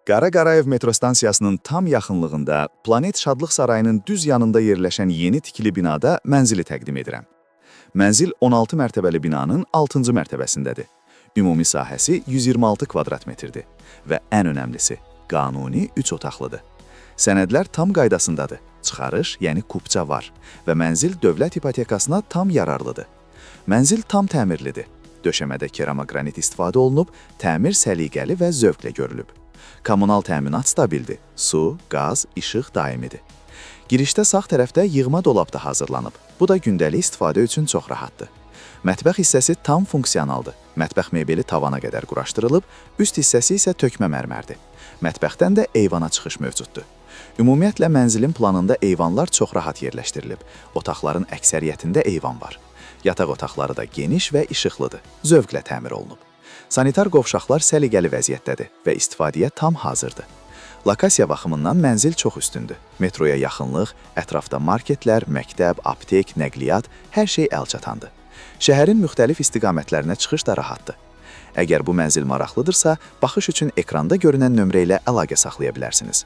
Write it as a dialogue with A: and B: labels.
A: Qara Qarayev metro stansiyasının tam yaxınlığında Planet Şadlıq Sarayının düz yanında yerləşən yeni tikili binada mənzili təqdim edirəm. Mənzil 16 mərtəbəli binanın 6-cı mərtəbəsindədir. Ümumi sahəsi 126 kvadrat metrdir və ən önəmlisi, qanuni 3 otaqlıdır. Sənədlər tam qaydasındadır, çıxarış, yəni kupça var və mənzil dövlət ipotekasına tam yararlıdır. Mənzil tam təmirlidir. Döşəmədə keramogranit istifadə olunub, təmir səliqəli və zövqlə görülüb. Kommunal təminat stabildir, su, qaz, işıq daimidir. Girişdə sağ tərəfdə yığma dolab da hazırlanıb. Bu da gündəlik istifadə üçün çox rahatdır. Mətbəx hissəsi tam funksionaldır. Mətbəx mebeli tavana qədər quraşdırılıb, üst hissəsi isə tökmə mərmərdir. Mətbəxdən də eyvana çıxış mövcuddur. Ümumiyyətlə, mənzilin planında eyvanlar çox rahat yerləşdirilib. Otaqların əksəriyyətində eyvan var. Yataq otaqları da geniş və işıqlıdır, zövqlə təmir olunub. Sanitar qovşaqlar səliqəli vəziyyətdədir və istifadəyə tam hazırdır. Lokasiya baxımından mənzil çox üstündür. Metroya yaxınlıq, ətrafda marketlər, məktəb, aptek, nəqliyyat, hər şey əlçatandır. Şəhərin müxtəlif istiqamətlərinə çıxış da rahatdır. Əgər bu mənzil maraqlıdırsa, baxış üçün ekranda görünən nömrə ilə əlaqə saxlaya bilərsiniz.